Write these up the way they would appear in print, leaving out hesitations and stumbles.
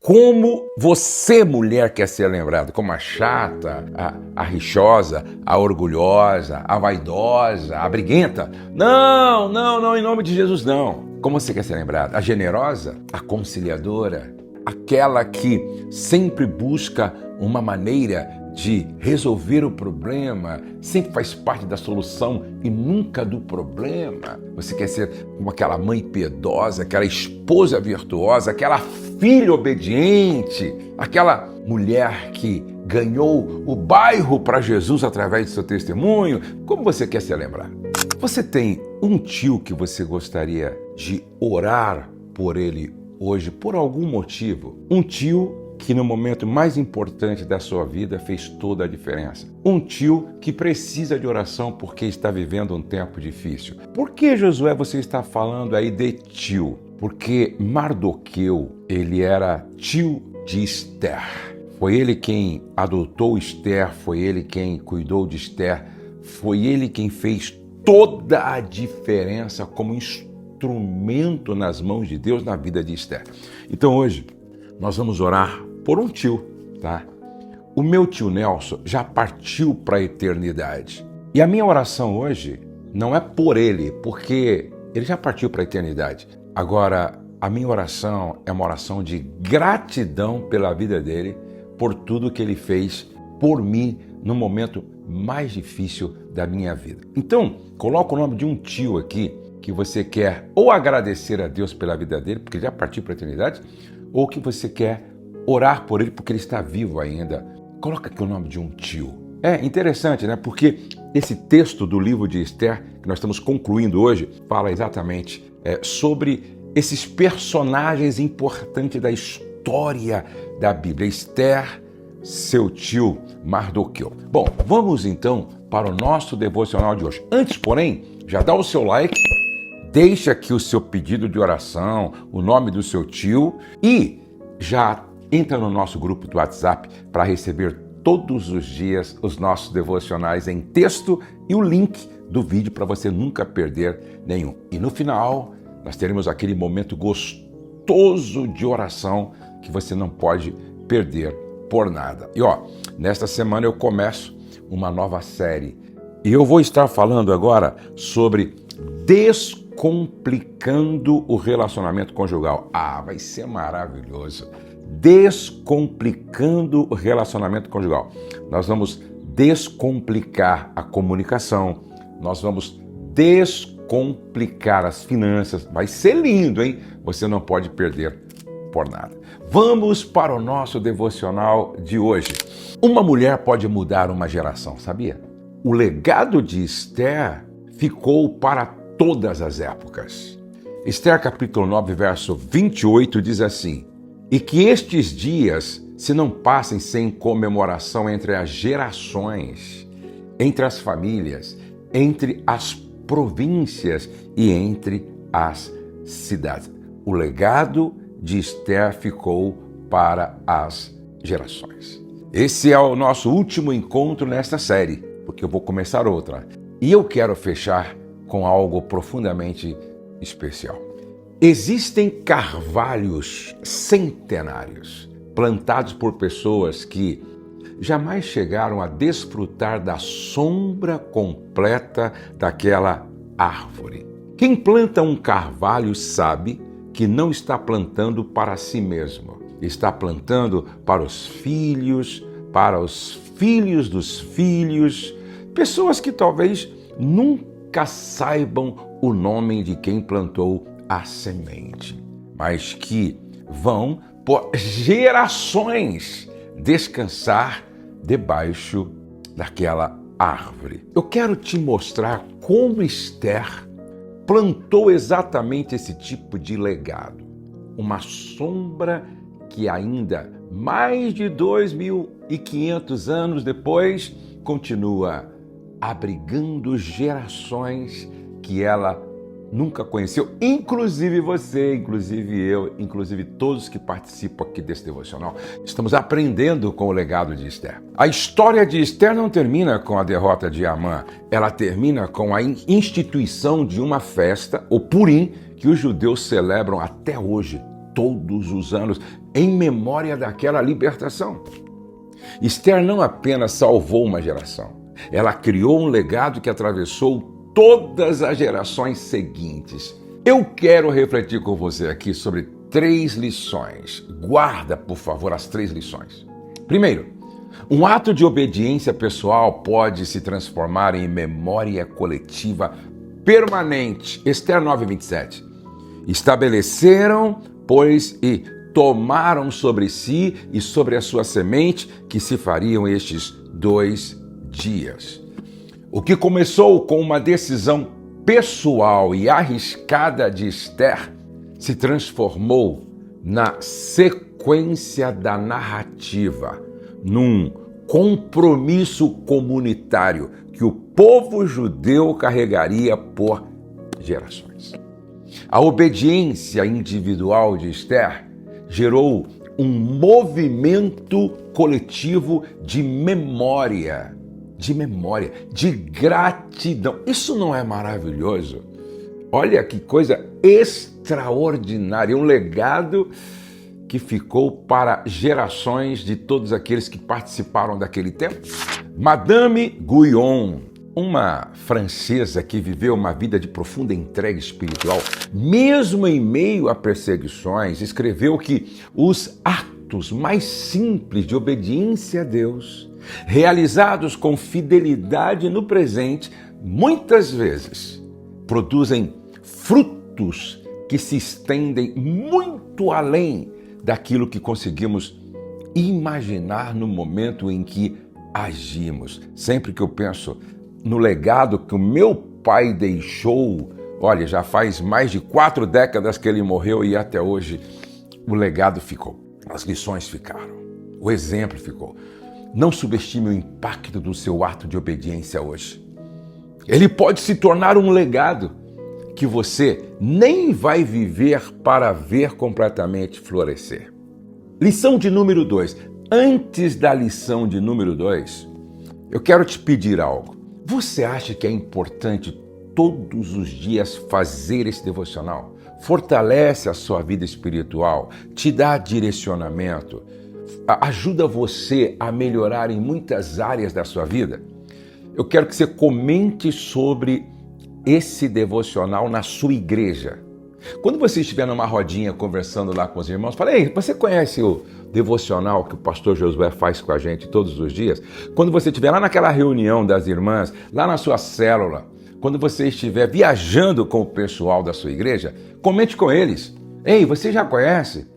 Como você, mulher, quer ser lembrada? Como a chata, a rixosa, a orgulhosa, a vaidosa, a briguenta? Não, em nome de Jesus, não. Como você quer ser lembrada? A generosa, a conciliadora, aquela que sempre busca uma maneira de resolver o problema, sempre faz parte da solução e nunca do problema. Você quer ser como aquela mãe piedosa, aquela esposa virtuosa, aquela filha obediente, aquela mulher que ganhou o bairro para Jesus através do seu testemunho. Como você quer ser lembrado? Você tem um tio que você gostaria de orar por ele hoje, por algum motivo? Um tio que no momento mais importante da sua vida fez toda a diferença. Um tio que precisa de oração porque está vivendo um tempo difícil. Por que, Josué, você está falando aí de tio? Porque Mardoqueu, ele era tio de Esther. Foi ele quem adotou Esther, foi ele quem cuidou de Esther, foi ele quem fez toda a diferença como instrumento nas mãos de Deus na vida de Esther. Então hoje nós vamos orar por um tio, tá? O meu tio Nelson já partiu para a eternidade. E a minha oração hoje não é por ele, porque ele já partiu para a eternidade. Agora, a minha oração é uma oração de gratidão pela vida dele, por tudo que ele fez por mim no momento mais difícil da minha vida. Então, coloca o nome de um tio aqui que você quer ou agradecer a Deus pela vida dele, porque ele já partiu para a eternidade, ou que você quer orar por ele porque ele está vivo ainda. Coloca aqui o nome de um tio. É interessante, né? Porque esse texto do livro de Esther, que nós estamos concluindo hoje, fala exatamente sobre esses personagens importantes da história da Bíblia. Esther, seu tio Mardoqueu. Bom, vamos então para o nosso devocional de hoje. Antes, porém, já dá o seu like, deixa aqui o seu pedido de oração, o nome do seu tio e já entra no nosso grupo do WhatsApp para receber todos os dias os nossos devocionais em texto e o link do vídeo para você nunca perder nenhum. E no final, nós teremos aquele momento gostoso de oração que você não pode perder por nada. E nesta semana eu começo uma nova série e eu vou estar falando agora sobre descomplicando o relacionamento conjugal. Vai ser maravilhoso. Descomplicando o relacionamento conjugal. Nós vamos descomplicar a comunicação, nós vamos descomplicar as finanças. Vai ser lindo, hein? Você não pode perder por nada. Vamos para o nosso devocional de hoje. Uma mulher pode mudar uma geração, sabia? O legado de Esther ficou para todas as épocas. Esther capítulo 9, verso 28 diz assim: e que estes dias se não passem sem comemoração entre as gerações, entre as famílias, entre as províncias e entre as cidades. O legado de Esther ficou para as gerações. Esse é o nosso último encontro nesta série, porque eu vou começar outra. E eu quero fechar com algo profundamente especial. Existem carvalhos centenários plantados por pessoas que jamais chegaram a desfrutar da sombra completa daquela árvore. Quem planta um carvalho sabe que não está plantando para si mesmo, está plantando para os filhos dos filhos, pessoas que talvez nunca saibam o nome de quem plantou a semente, mas que vão por gerações descansar debaixo daquela árvore. Eu quero te mostrar como Esther plantou exatamente esse tipo de legado. Uma sombra que ainda mais de 2.500 anos depois continua abrigando gerações que ela nunca conheceu, inclusive você, inclusive eu, inclusive todos que participam aqui desse devocional. Estamos aprendendo com o legado de Esther. A história de Esther não termina com a derrota de Amã, ela termina com a instituição de uma festa, o Purim, que os judeus celebram até hoje. todos os anos, em memória daquela libertação. Esther não apenas salvou uma geração, ela criou um legado que atravessou todas as gerações seguintes. Eu quero refletir com você aqui sobre 3 lições. Guarda, por favor, as 3 lições. Primeiro, um ato de obediência pessoal pode se transformar em memória coletiva permanente. Esther 9:27. Estabeleceram, pois, e tomaram sobre si e sobre a sua semente que se fariam estes 2 dias. O que começou com uma decisão pessoal e arriscada de Esther se transformou na sequência da narrativa, num compromisso comunitário que o povo judeu carregaria por gerações. A obediência individual de Esther gerou um movimento coletivo de memória, de gratidão. Isso não é maravilhoso? Olha que coisa extraordinária, um legado que ficou para gerações de todos aqueles que participaram daquele tempo. Madame Guyon, uma francesa que viveu uma vida de profunda entrega espiritual, mesmo em meio a perseguições, escreveu que os atos mais simples de obediência a Deus, realizados com fidelidade no presente, muitas vezes produzem frutos que se estendem muito além daquilo que conseguimos imaginar no momento em que agimos. Sempre que eu penso no legado que o meu pai deixou, olha, já faz mais de 4 décadas que ele morreu e até hoje o legado ficou, as lições ficaram, o exemplo ficou. Não subestime o impacto do seu ato de obediência hoje. Ele pode se tornar um legado que você nem vai viver para ver completamente florescer. Lição de número 2. Antes da lição de número 2, eu quero te pedir algo. Você acha que é importante todos os dias fazer esse devocional? Fortalece a sua vida espiritual, te dá direcionamento, ajuda você a melhorar em muitas áreas da sua vida? Eu quero que você comente sobre esse devocional na sua igreja. Quando você estiver numa rodinha conversando lá com os irmãos, fala: ei, você conhece o devocional que o pastor Josué faz com a gente todos os dias? Quando você estiver lá naquela reunião das irmãs, lá na sua célula, quando você estiver viajando com o pessoal da sua igreja, comente com eles. Ei, você já conhece?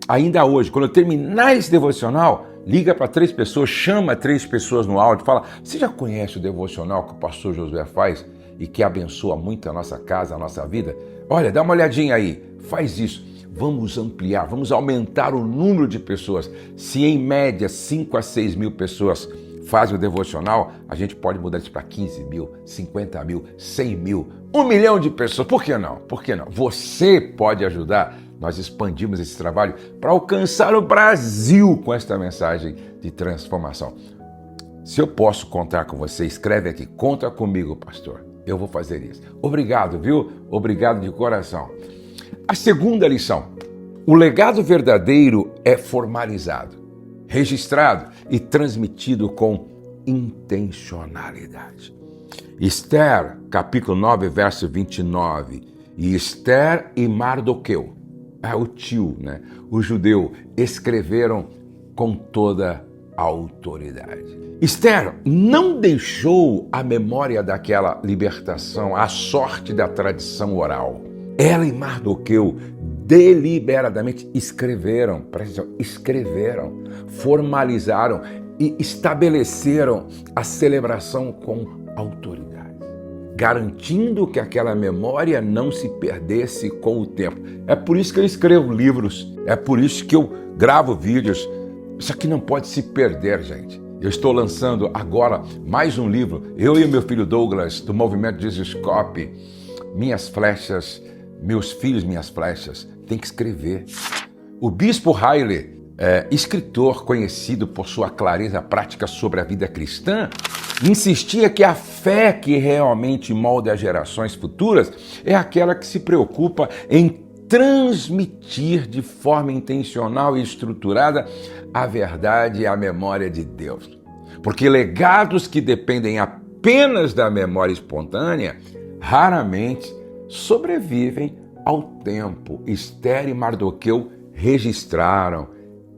Ainda hoje, quando eu terminar esse devocional, liga para 3 pessoas, chama 3 pessoas no áudio, fala: você já conhece o devocional que o pastor Josué faz e que abençoa muito a nossa casa, a nossa vida? Olha, dá uma olhadinha aí, faz isso. Vamos ampliar, vamos aumentar o número de pessoas. Se em média 5 a 6 mil pessoas fazem o devocional, a gente pode mudar isso para 15 mil, 50 mil, 100 mil, 1 milhão de pessoas. Por que não? Por que não? Você pode ajudar. Nós expandimos esse trabalho para alcançar o Brasil com esta mensagem de transformação. Se eu posso contar com você, escreve aqui: conta comigo, pastor. Eu vou fazer isso. Obrigado, viu? Obrigado de coração. A segunda lição: o legado verdadeiro é formalizado, registrado e transmitido com intencionalidade. Esther, capítulo 9, verso 29. E Esther e Mardoqueu, o tio, o judeu, escreveram com toda a autoridade. Esther não deixou a memória daquela libertação à sorte da tradição oral. Ela e Mardoqueu deliberadamente escreveram, formalizaram e estabeleceram a celebração com autoridade, garantindo que aquela memória não se perdesse com o tempo. É por isso que eu escrevo livros, é por isso que eu gravo vídeos. Isso aqui não pode se perder, gente. Eu estou lançando agora mais um livro, eu e o meu filho Douglas, do movimento Jesus Cop. Minhas flechas, meus filhos, minhas flechas, tem que escrever. O bispo Riley, escritor conhecido por sua clareza prática sobre a vida cristã, insistia que a fé que realmente molda as gerações futuras é aquela que se preocupa em transmitir de forma intencional e estruturada a verdade e a memória de Deus. Porque legados que dependem apenas da memória espontânea raramente sobrevivem ao tempo. Esther e Mardoqueu registraram,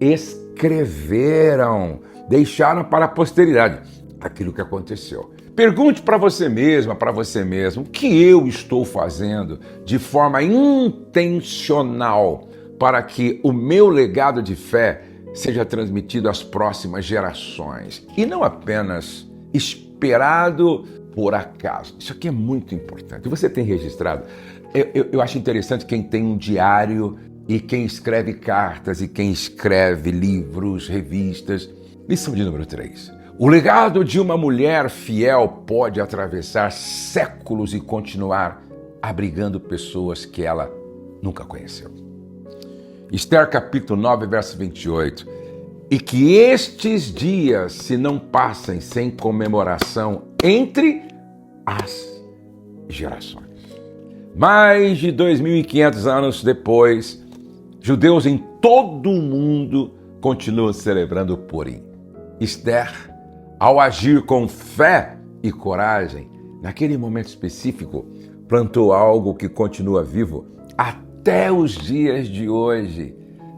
escreveram, deixaram para a posteridade aquilo que aconteceu. Pergunte para você mesma, para você mesmo, o que eu estou fazendo de forma intencional para que o meu legado de fé seja transmitido às próximas gerações e não apenas esperado por acaso. Isso aqui é muito importante. Você tem registrado? Eu acho interessante quem tem um diário e quem escreve cartas e quem escreve livros, revistas. Lição de número 3. O legado de uma mulher fiel pode atravessar séculos e continuar abrigando pessoas que ela nunca conheceu. Esther capítulo 9, verso 28. E que estes dias se não passem sem comemoração entre as gerações. Mais de 2.500 anos depois, judeus em todo o mundo continuam celebrando o Purim. Esther, ao agir com fé e coragem, naquele momento específico, plantou algo que continua vivo até os dias de hoje.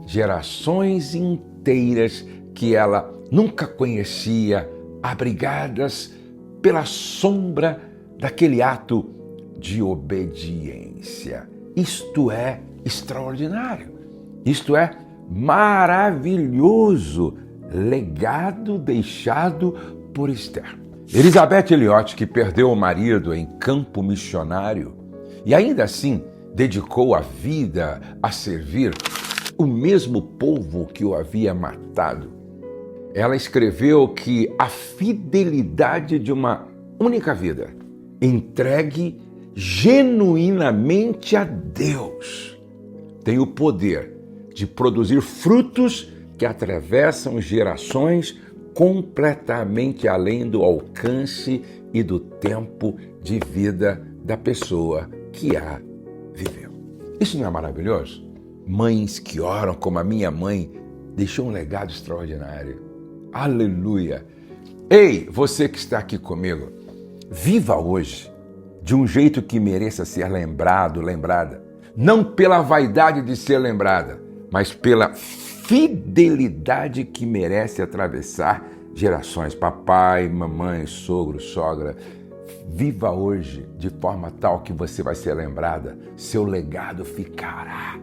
Gerações inteiras que ela nunca conhecia, abrigadas pela sombra daquele ato de obediência. Isto é extraordinário. Isto é maravilhoso. Legado deixado por Esther. Elizabeth Elliot, que perdeu o marido em campo missionário e ainda assim dedicou a vida a servir o mesmo povo que o havia matado. Ela escreveu que a fidelidade de uma única vida, entregue genuinamente a Deus, tem o poder de produzir frutos que atravessam gerações completamente além do alcance e do tempo de vida da pessoa que a viveu. Isso não é maravilhoso? Mães que oram como a minha mãe deixou um legado extraordinário. Aleluia! Ei, você que está aqui comigo, viva hoje de um jeito que mereça ser lembrado, lembrada. Não pela vaidade de ser lembrada, mas pela fidelidade que merece atravessar gerações. Papai, mamãe, sogro, sogra. Viva hoje de forma tal que você vai ser lembrada. Seu legado ficará.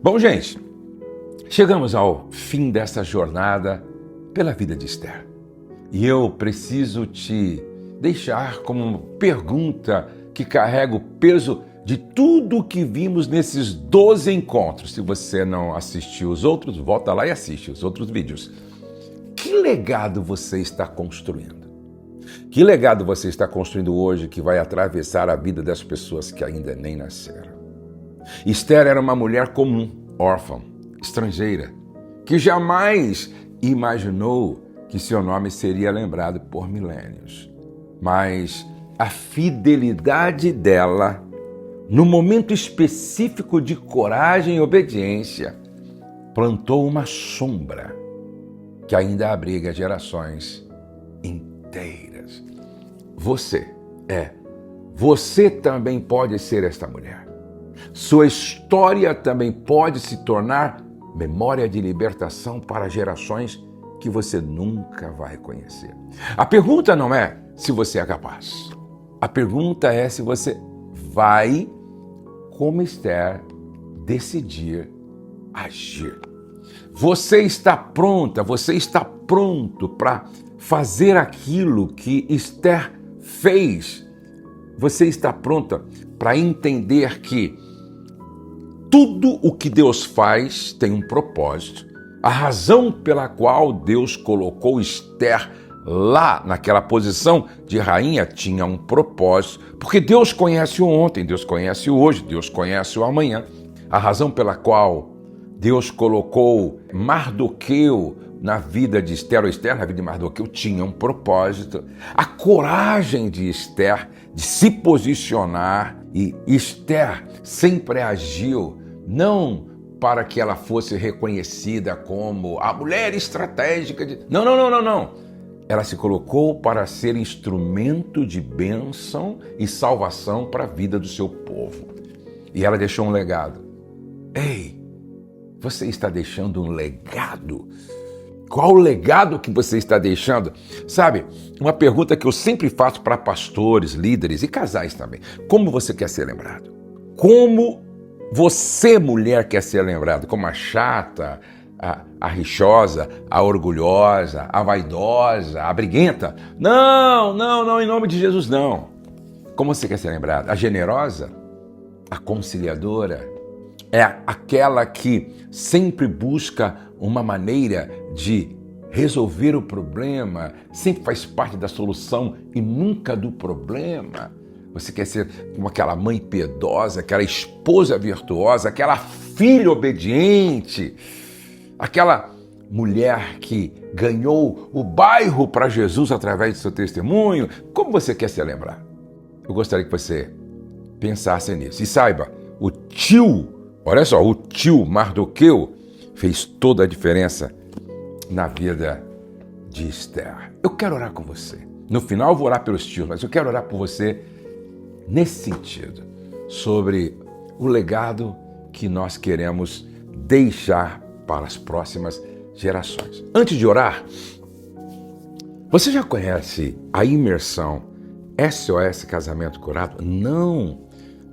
Bom, gente, chegamos ao fim dessa jornada pela vida de Esther. E eu preciso te deixar como pergunta que carrega o peso de tudo que vimos nesses 12 encontros. Se você não assistiu os outros, volta lá e assiste os outros vídeos. Que legado você está construindo? Que legado você está construindo hoje que vai atravessar a vida das pessoas que ainda nem nasceram? Esther era uma mulher comum, órfã, estrangeira, que jamais imaginou que seu nome seria lembrado por milênios. Mas a fidelidade dela, no momento específico de coragem e obediência, plantou uma sombra que ainda abriga gerações inteiras. Você também pode ser esta mulher. Sua história também pode se tornar memória de libertação para gerações que você nunca vai conhecer. A pergunta não é se você é capaz. A pergunta é se você vai, como Esther, decidir agir. Você está pronta, você está pronto para fazer aquilo que Esther fez. Você está pronta para entender que tudo o que Deus faz tem um propósito. A razão pela qual Deus colocou Esther lá naquela posição de rainha tinha um propósito, porque Deus conhece o ontem, Deus conhece o hoje, Deus conhece o amanhã. A razão pela qual Deus colocou Mardoqueu na vida de Esther, ou Esther na vida de Mardoqueu, tinha um propósito. A coragem de Esther de se posicionar, e Esther sempre agiu não para que ela fosse reconhecida como a mulher estratégica de... Não, não, não, não, não. Ela se colocou para ser instrumento de bênção e salvação para a vida do seu povo. E ela deixou um legado. Ei, você está deixando um legado? Qual o legado que você está deixando? Sabe, uma pergunta que eu sempre faço para pastores, líderes e casais também. Como você quer ser lembrado? Como você, mulher, quer ser lembrada? Como a chata, a rixosa, a orgulhosa, a vaidosa, a briguenta? Não, não, não, em nome de Jesus, não. Como você quer ser lembrada? A generosa? A conciliadora? É aquela que sempre busca uma maneira de resolver o problema, sempre faz parte da solução e nunca do problema. Você quer ser como aquela mãe piedosa, aquela esposa virtuosa, aquela filha obediente, aquela mulher que ganhou o bairro para Jesus através do seu testemunho. Como você quer se lembrar? Eu gostaria que você pensasse nisso. E saiba, o tio Mardoqueu fez toda a diferença na vida de Esther. Eu quero orar com você. No final eu vou orar pelos tios, mas eu quero orar por você nesse sentido, sobre o legado que nós queremos deixar para as próximas gerações. Antes de orar, você já conhece a imersão SOS Casamento Curado? Não!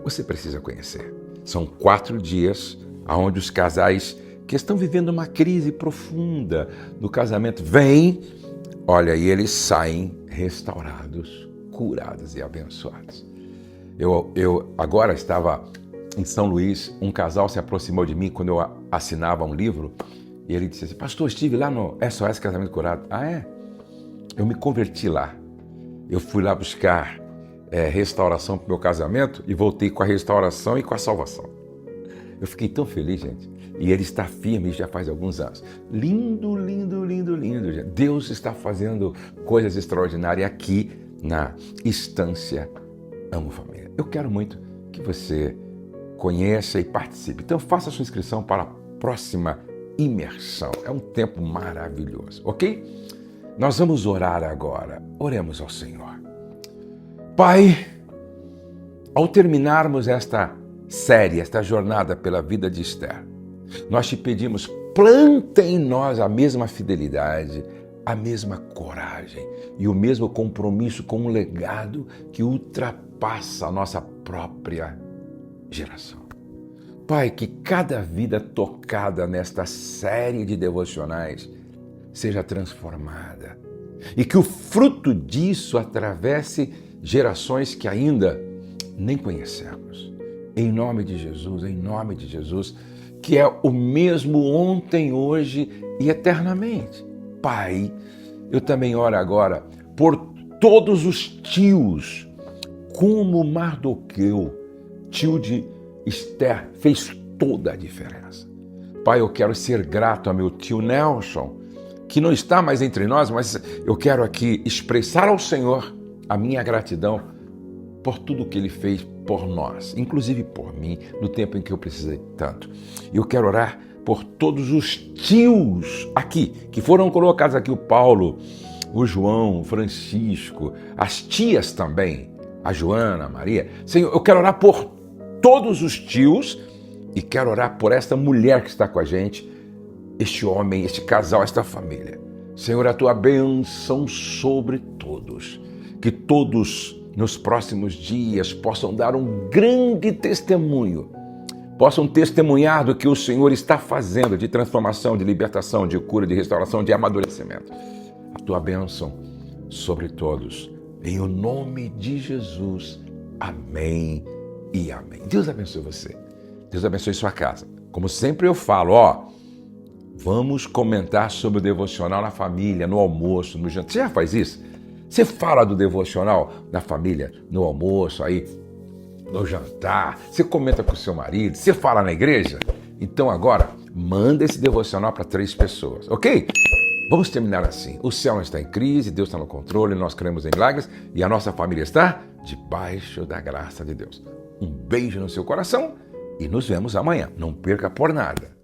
Você precisa conhecer. São 4 dias onde os casais que estão vivendo uma crise profunda no casamento vêm, olha, e eles saem restaurados, curados e abençoados. Eu agora estava em São Luís, um casal se aproximou de mim quando eu assinava um livro e ele disse assim: pastor, estive lá no SOS Casamento Curado. Ah, é? Eu me converti lá. Eu fui lá buscar restauração para o meu casamento e voltei com a restauração e com a salvação. Eu fiquei tão feliz, gente. E ele está firme já faz alguns anos. Lindo, lindo, lindo, lindo. Gente. Deus está fazendo coisas extraordinárias aqui na Estância Amo Família. Eu quero muito que você conheça e participe. Então faça a sua inscrição para a próxima imersão. É um tempo maravilhoso, ok? Nós vamos orar agora. Oremos ao Senhor. Pai, ao terminarmos esta série, esta jornada pela vida de Esther, nós te pedimos, planta em nós a mesma fidelidade, a mesma coragem e o mesmo compromisso com um legado que ultrapassa a nossa própria geração. Pai, que cada vida tocada nesta série de devocionais seja transformada e que o fruto disso atravesse gerações que ainda nem conhecemos. Em nome de Jesus, que é o mesmo ontem, hoje e eternamente. Pai, eu também oro agora por todos os tios, como Mardoqueu, tio de Esther, fez toda a diferença. Pai, eu quero ser grato ao meu tio Nelson, que não está mais entre nós, mas eu quero aqui expressar ao Senhor a minha gratidão por tudo que Ele fez por nós, inclusive por mim, no tempo em que eu precisei tanto. E eu quero orar por todos os tios aqui, que foram colocados aqui, o Paulo, o João, o Francisco, as tias também, a Joana, a Maria. Senhor, eu quero orar por todos os tios e quero orar por esta mulher que está com a gente, este homem, este casal, esta família. Senhor, a tua bênção sobre todos, que todos nos próximos dias possam dar um grande testemunho, possam testemunhar do que o Senhor está fazendo de transformação, de libertação, de cura, de restauração, de amadurecimento. A tua bênção sobre todos, em o nome de Jesus. Amém e amém. Deus abençoe você. Deus abençoe sua casa. Como sempre eu falo, vamos comentar sobre o devocional na família, no almoço, no jantar. Você já faz isso? Você fala do devocional na família, no almoço, aí, no jantar, você comenta com o seu marido, você fala na igreja? Então agora, manda esse devocional para 3 pessoas, ok? Vamos terminar assim. O céu não está em crise, Deus está no controle, nós cremos em milagres e a nossa família está debaixo da graça de Deus. Um beijo no seu coração e nos vemos amanhã. Não perca por nada.